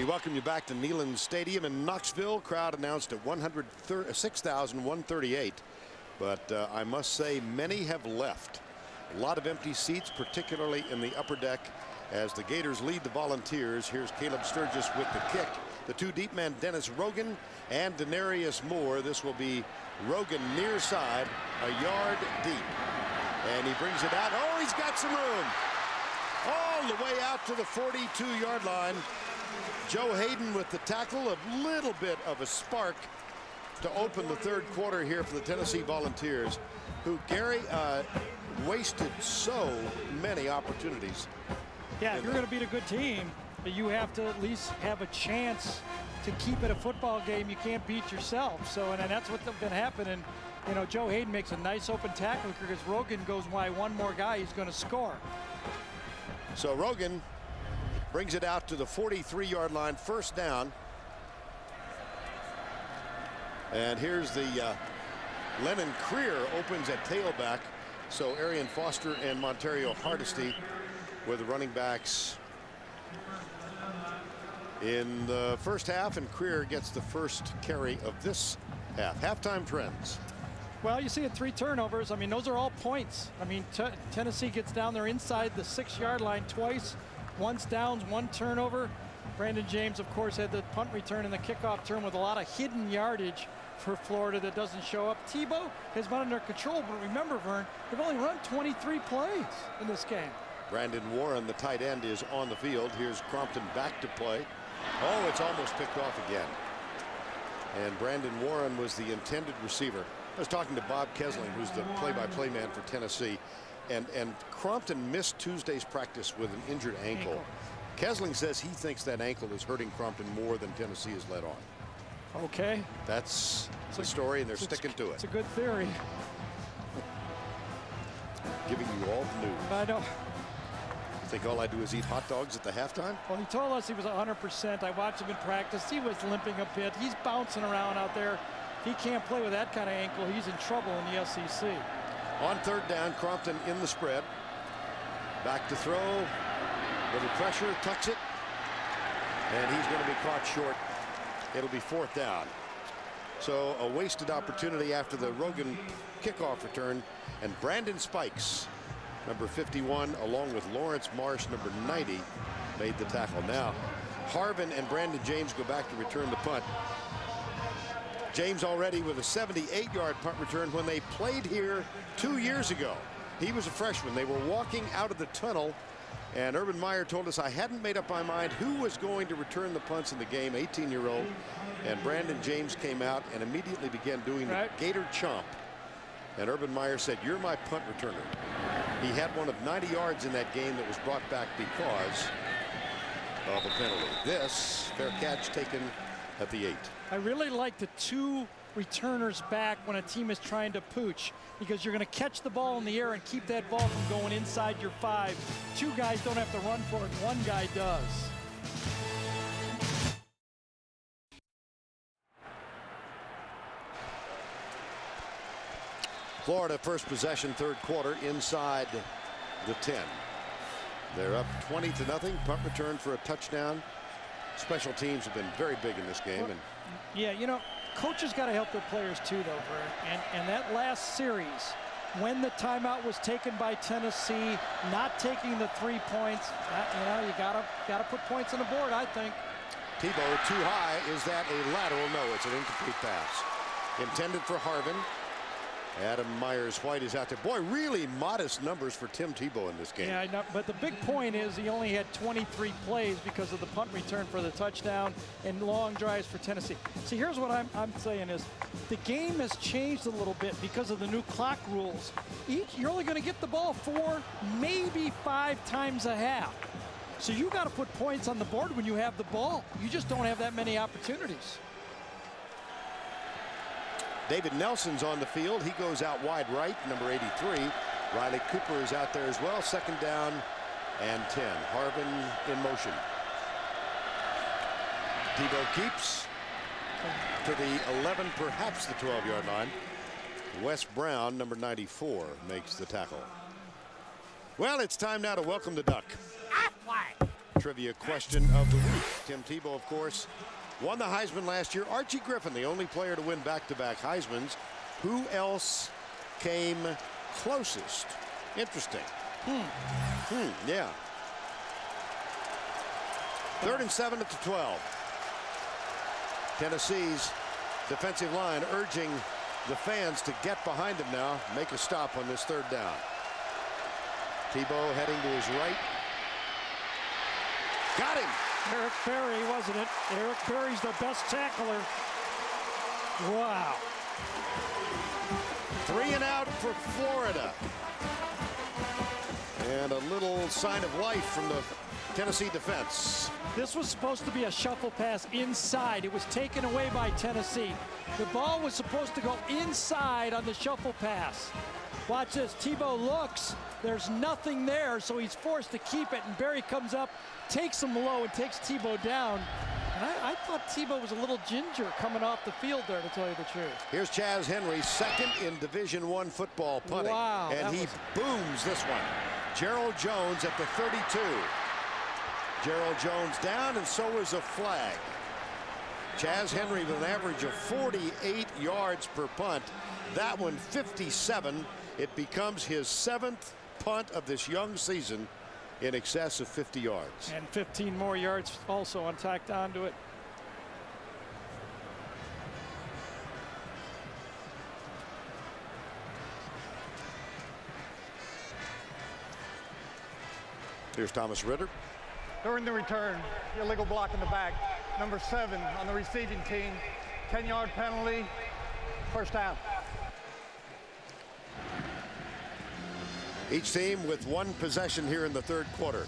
We welcome you back to Neyland Stadium in Knoxville. Crowd announced at 6,138. But I must say many have left. A lot of empty seats, particularly in the upper deck as the Gators lead the Volunteers. Here's Caleb Sturgis with the kick. The two deep men, Dennis Rogan and Denarius Moore. This will be Rogan near side, a yard deep. And he brings it out. Oh, he's got some room. All the way out to the 42-yard line. Joe Hayden with the tackle, a little bit of a spark to open the third quarter here for the Tennessee Volunteers, who, Gary, wasted so many opportunities. Yeah, if you're going to beat a good team, you have to at least have a chance to keep it a football game. You can't beat yourself. So, and that's what's been happening. You know, Joe Hayden makes a nice open tackle because Rogan goes wide. One more guy, he's going to score. So Rogan brings it out to the 43-yard line, first down. And here's the Lennon Creer opens at tailback. So Arian Foster and Montario Hardesty were the running backs in the first half, and Creer gets the first carry of this half. Halftime trends. Well, you see it, 3 turnovers. I mean, those are all points. I mean, Tennessee gets down there inside the 6-yard line twice. Once downs, 1 turnover. Brandon James, of course, had the punt return and the kickoff turn with a lot of hidden yardage for Florida that doesn't show up. Tebow has been under control, but remember, Vern, they've only run 23 plays in this game. Brandon Warren, the tight end, is on the field. Here's Crompton back to play. Oh, it's almost picked off again. And Brandon Warren was the intended receiver. I was talking to Bob Kesling, who's the play-by-play man for Tennessee. And Crompton missed Tuesday's practice with an injured ankle. Kesling says he thinks that ankle is hurting Crompton more than Tennessee has let on. Okay. That's the story, and they're sticking to it. It's a good theory. Giving you all the news. I know. You think all I do is eat hot dogs at the halftime? Well, he told us he was 100%. I watched him in practice. He was limping a bit. He's bouncing around out there. If he can't play with that kind of ankle, he's in trouble in the SEC. On third down, Crompton in the spread. Back to throw. Little pressure, tucks it. And he's going to be caught short. It'll be fourth down. So a wasted opportunity after the Rogan kickoff return. And Brandon Spikes, number 51, along with Lawrence Marsh, number 90, made the tackle. Now, Harvin and Brandon James go back to return the punt. James already with a 78-yard punt return when they played here 2 years ago. He was a freshman. They were walking out of the tunnel, and Urban Meyer told us, I hadn't made up my mind who was going to return the punts in the game, 18-year-old. And Brandon James came out and immediately began doing the Gator Chomp. And Urban Meyer said, you're my punt returner. He had one of 90 yards in that game that was brought back because of a penalty. This fair catch taken at the 8. I really like the 2 returners back when a team is trying to pooch, because you're going to catch the ball in the air and keep that ball from going inside your 5. 2 guys don't have to run for it. 1 guy does. Florida first possession, third quarter, inside the 10. They're up 20-0. Punt return for a touchdown. Special teams have been very big in this game. Well, yeah, you know, coaches got to help their players too, though, Vern. And that last series, when the timeout was taken by Tennessee, not taking the 3 points, you know, you gotta put points on the board, I think. Tebow too high. Is that a lateral? No, it's an incomplete pass. Intended for Harvin. Adam Myers-White is out there. Boy, really modest numbers for Tim Tebow in this game. Yeah, I know, but the big point is he only had 23 plays because of the punt return for the touchdown and long drives for Tennessee. See, here's what I'm saying is the game has changed a little bit because of the new clock rules. You're only going to get the ball 4, maybe 5 times a half. So you got to put points on the board when you have the ball. You just don't have that many opportunities. David Nelson's on the field. He goes out wide right, number 83. Riley Cooper is out there as well. Second down and 10. Harvin in motion. Tebow keeps to the 11, perhaps the 12-yard line. Wes Brown, number 94, makes the tackle. Well, it's time now to welcome the Duck. trivia question of the week. Tim Tebow, of course, won the Heisman last year. Archie Griffin, the only player to win back-to-back Heismans. Who else came closest? Interesting. Yeah. 3rd and 7 at the 12. Tennessee's defensive line urging the fans to get behind him now, make a stop on this 3rd down. Tebow heading to his right. Got him. Eric Berry, wasn't it? Eric Berry's the best tackler. Wow. 3 and out for Florida. And a little sign of life from the Tennessee defense. This was supposed to be a shuffle pass inside. It was taken away by Tennessee. The ball was supposed to go inside on the shuffle pass. Watch this. Tebow looks. There's nothing there, so he's forced to keep it. And Berry comes up, takes him low, and takes Tebow down. And I thought Tebow was a little ginger coming off the field there, to tell you the truth. Here's Chaz Henry, second in Division I football punting. Wow, and he booms this one. Gerald Jones at the 32. Gerald Jones down, and so is a flag. Chaz Henry with an average of 48 yards per punt. That one 57. It becomes his 7th punt of this young season in excess of 50 yards. And 15 more yards also tacked onto it. Here's Thomas Ritter. During the return, illegal block in the back. Number 7 on the receiving team. 10-yard penalty. 1st down. Each team with 1 possession here in the 3rd quarter.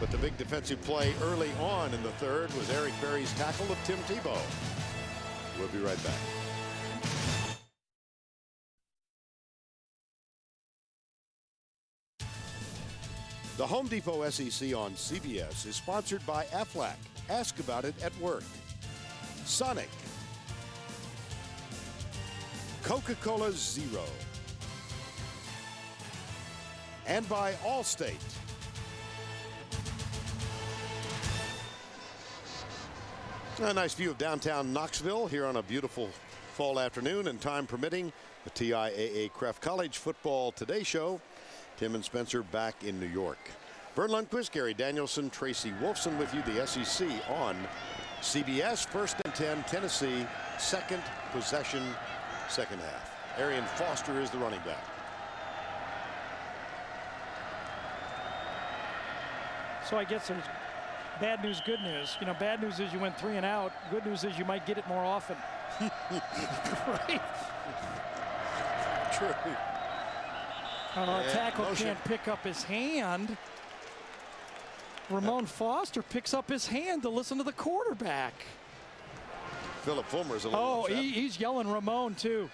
But the big defensive play early on in the 3rd was Eric Berry's tackle of Tim Tebow. We'll be right back. The Home Depot SEC on CBS is sponsored by Aflac. Ask about it at work. Sonic. Coca-Cola Zero. And by Allstate. A nice view of downtown Knoxville here on a beautiful fall afternoon, and time permitting, the TIAA Craft College Football Today Show. Tim and Spencer back in New York. Vern Lundquist, Gary Danielson, Tracy Wolfson with you. The SEC on CBS. 1st and 10, Tennessee. 2nd possession, 2nd half. Arian Foster is the running back. So I guess there's bad news, good news. You know, bad news is you went 3 and out. Good news is you might get it more often. Right? True. Tackle can't pick up his hand. Ramon Foster picks up his hand to listen to the quarterback. Philip Fulmer is a little upset. He's yelling Ramon too.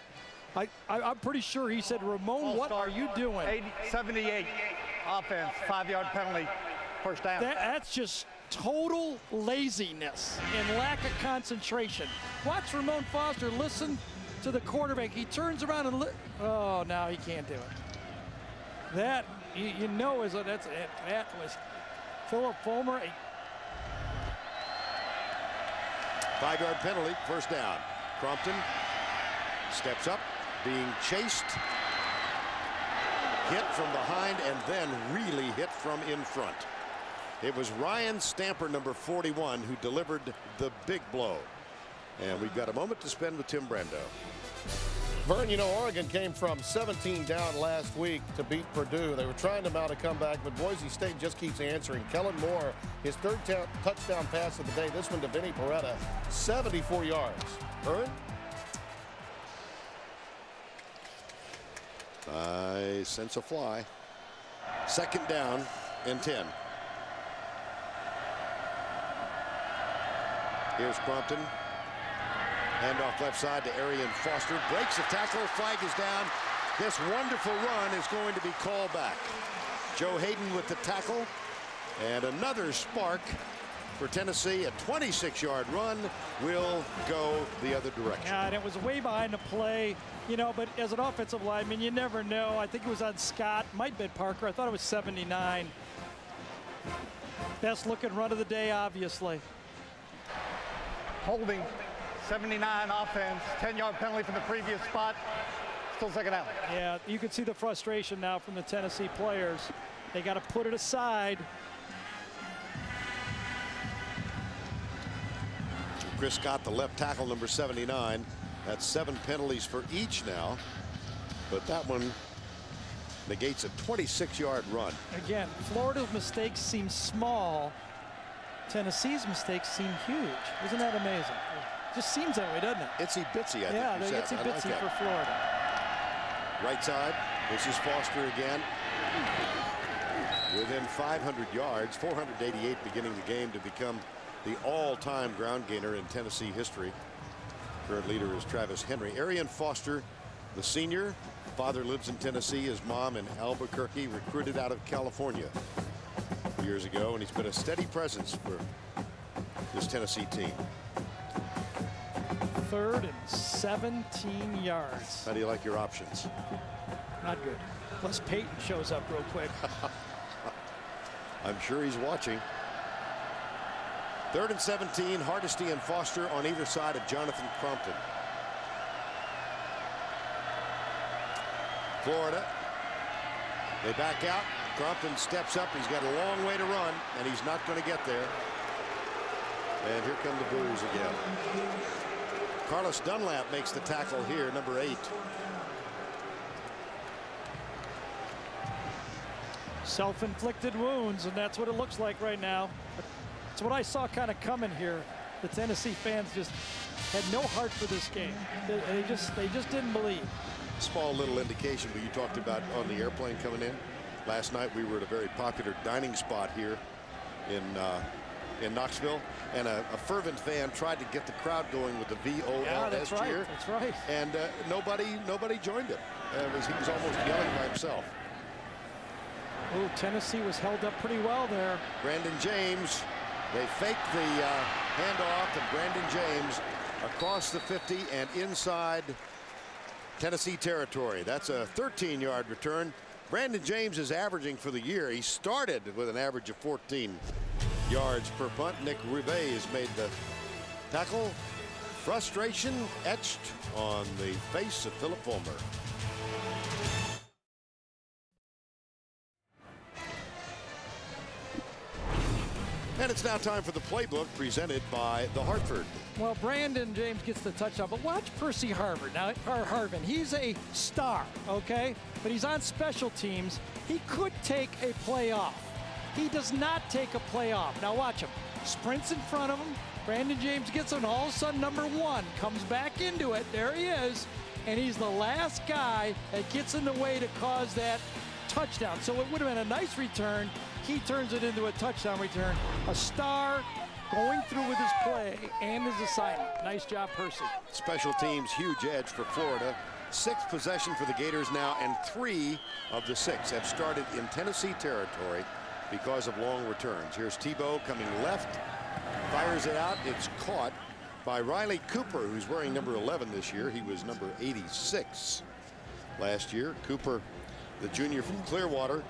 I'm pretty sure he said, Ramon, what are you doing? 78 offense, 5-yard penalty, 1st down. That's just total laziness and lack of concentration. Watch Ramon Foster listen to the quarterback. He turns around and oh, now he can't do it. That you know is that was Philip Fulmer. 5-yard penalty, 1st down. Crompton steps up, being chased, hit from behind, and then really hit from in front. It was Ryan Stamper, number 41, who delivered the big blow. And we've got a moment to spend with Tim Brando. Vern, you know, Oregon came from 17 down last week to beat Purdue. They were trying to mount a comeback, but Boise State just keeps answering. Kellen Moore, his 3rd touchdown pass of the day, this one to Vinny Peretta, 74 yards. Vern? I sense a fly. 2nd down and 10. Here's Crompton. Handoff left side to Arian Foster. Breaks the tackle. Flag is down. This wonderful run is going to be called back. Joe Hayden with the tackle. And another spark for Tennessee. A 26-yard run will go the other direction. Yeah, and it was way behind the play, you know, but as an offensive lineman, you never know. I think it was on Scott. Might have been Parker. I thought it was 79. Best looking run of the day, obviously. Holding, 79 offense, 10-yard penalty from the previous spot. Still second out. Yeah, you can see the frustration now from the Tennessee players. They got to put it aside. Chris Scott, the left tackle, number 79. That's 7 penalties for each now. But that one negates a 26-yard run. Again, Florida's mistakes seem small. Tennessee's mistakes seem huge. Isn't that amazing? Just seems that way, doesn't it? Itsy bitsy, I think yeah, you they're said. itsy bitsy like for Florida. Right side, this is Foster again. Within 500 yards, 488 beginning the game to become the all-time ground gainer in Tennessee history. Current leader is Travis Henry. Arian Foster, the senior, father lives in Tennessee. His mom in Albuquerque, recruited out of California years ago, and he's been a steady presence for this Tennessee team. 3rd and 17 yards. How do you like your options? Not good. Plus Peyton shows up real quick. I'm sure he's watching. 3rd and 17, Hardesty and Foster on either side of Jonathan Crompton. Florida, they back out. Crompton steps up. He's got a long way to run, and he's not going to get there. And here come the boos again. Carlos Dunlap makes the tackle here, number 8. Self-inflicted wounds, and that's what it looks like right now. It's what I saw kind of coming here. The Tennessee fans just had no heart for this game. They just didn't believe. Small little indication what you talked about on the airplane coming in. Last night we were at a very popular dining spot here in Knoxville, and a fervent fan tried to get the crowd going with the VOLS cheer. That's right. And nobody joined him. He was almost yelling by himself. Oh, Tennessee was held up pretty well there. Brandon James, they faked the handoff, and Brandon James across the 50 and inside Tennessee territory. That's a 13-yard return. Brandon James is averaging for the year. He started with an average of 14 yards per punt. Nick Rouvet has made the tackle. Frustration etched on the face of Philip Fulmer. And it's now time for the playbook presented by The Hartford. Well, Brandon James gets the touchdown, but watch Percy Harvin. Now, Harvin, he's a star, okay? But he's on special teams. He could take a play off. He does not take a play off. Now watch him. Sprints in front of him. Brandon James gets him. All of a sudden, number 1 comes back into it. There he is. And he's the last guy that gets in the way to cause that touchdown. So it would have been a nice return. He turns it into a touchdown return. A star going through with his play and his assignment. Nice job, Percy. Special teams, huge edge for Florida. 6th possession for the Gators now, and 3 of the 6 have started in Tennessee territory because of long returns. Here's Tebow coming left, fires it out. It's caught by Riley Cooper, who's wearing number 11 this year. He was number 86 last year. Cooper, the junior from Clearwater.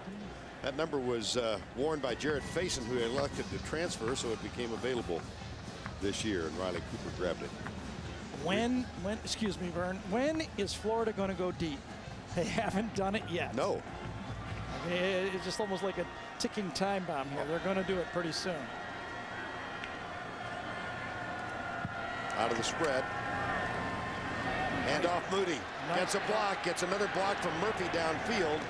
That number was worn by Jared Faison, who elected to transfer, so it became available this year, and Riley Cooper grabbed it. Excuse me, Vern, when is Florida going to go deep? They haven't done it yet. No. I mean, it's just almost like a ticking time bomb here. They're going to do it pretty soon. Out of the spread. Handoff Moody. Gets a block, gets another block from Murphy downfield.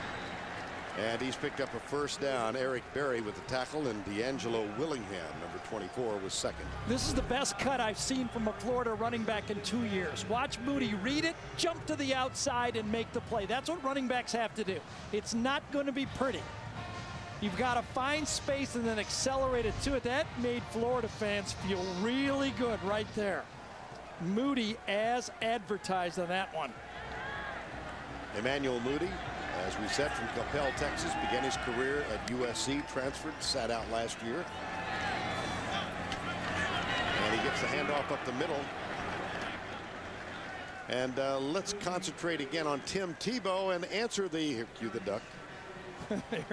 And he's picked up a first down. Eric Berry with the tackle, and D'Angelo Willingham, number 24, was second. This is the best cut I've seen from a Florida running back in 2 years. Watch Moody read it, jump to the outside, and make the play. That's what running backs have to do. It's not going to be pretty. You've got to find space and then accelerate it to it. That made Florida fans feel really good right there. Moody as advertised on that one. Emmanuel Moody, as we said, from Coppell, Texas, began his career at USC, transferred, sat out last year. And he gets the handoff up the middle. And let's concentrate again on Tim Tebow and answer the, cue the duck.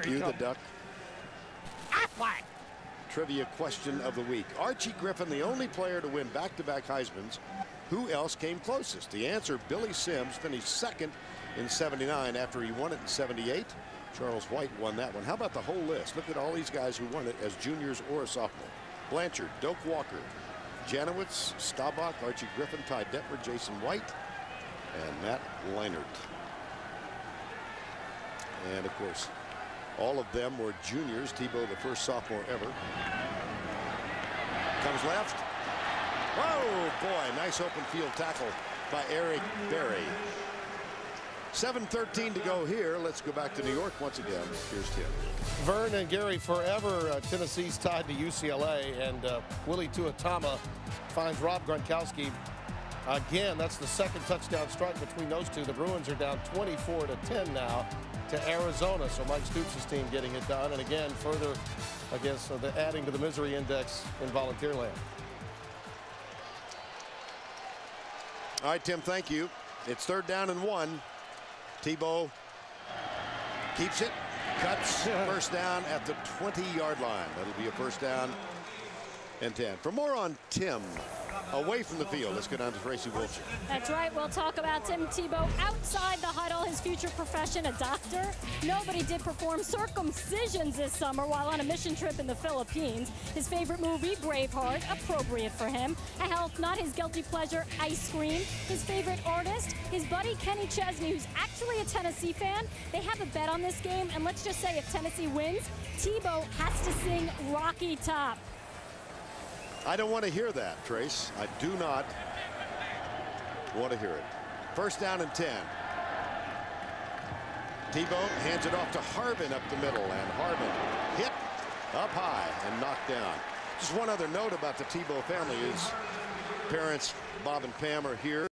Cue the duck. trivia question of the week. Archie Griffin, the only player to win back-to-back Heismans. Who else came closest? The answer, Billy Sims finished second in '79 after he won it in '78. Charles White won that one. How about the whole list? Look at all these guys who won it as juniors or a sophomore. Blanchard, Doak Walker, Janowitz, Staubach, Archie Griffin, Ty Detmer, Jason White, and Matt Leinart. And of course, all of them were juniors. Tebow, the first sophomore ever. Comes left. Oh boy, nice open field tackle by Eric Berry. 7:13 to go here. Let's go back to New York once again. Here's Tim. Vern and Gary, forever Tennessee's tied to UCLA, and Willie Tuatama finds Rob Gronkowski. Again, that's the second touchdown strike between those two. The Bruins are down 24-10 now to Arizona. So Mike Stoops' team getting it done. And again, further, I guess, adding to the misery index in volunteer land. All right, Tim, thank you. It's 3rd down and 1. Tebow keeps it, cuts, first down at the 20-yard line. That'll be a first down and 10. For more on Tim away from the field, let's go down to Tracy Wilson. That's right. We'll talk about Tim Tebow outside the huddle, his future profession, a doctor. Nobody did perform circumcisions this summer while on a mission trip in the Philippines. His favorite movie, Braveheart, appropriate for him. A health, not his guilty pleasure, ice cream. His favorite artist, his buddy Kenny Chesney, who's actually a Tennessee fan. They have a bet on this game, and let's just say if Tennessee wins, Tebow has to sing Rocky Top. I don't want to hear that, Trace. I do not want to hear it. First down and 10. Tebow hands it off to Harbin up the middle, and Harbin hit up high and knocked down. Just one other note about the Tebow family is parents Bob and Pam are here.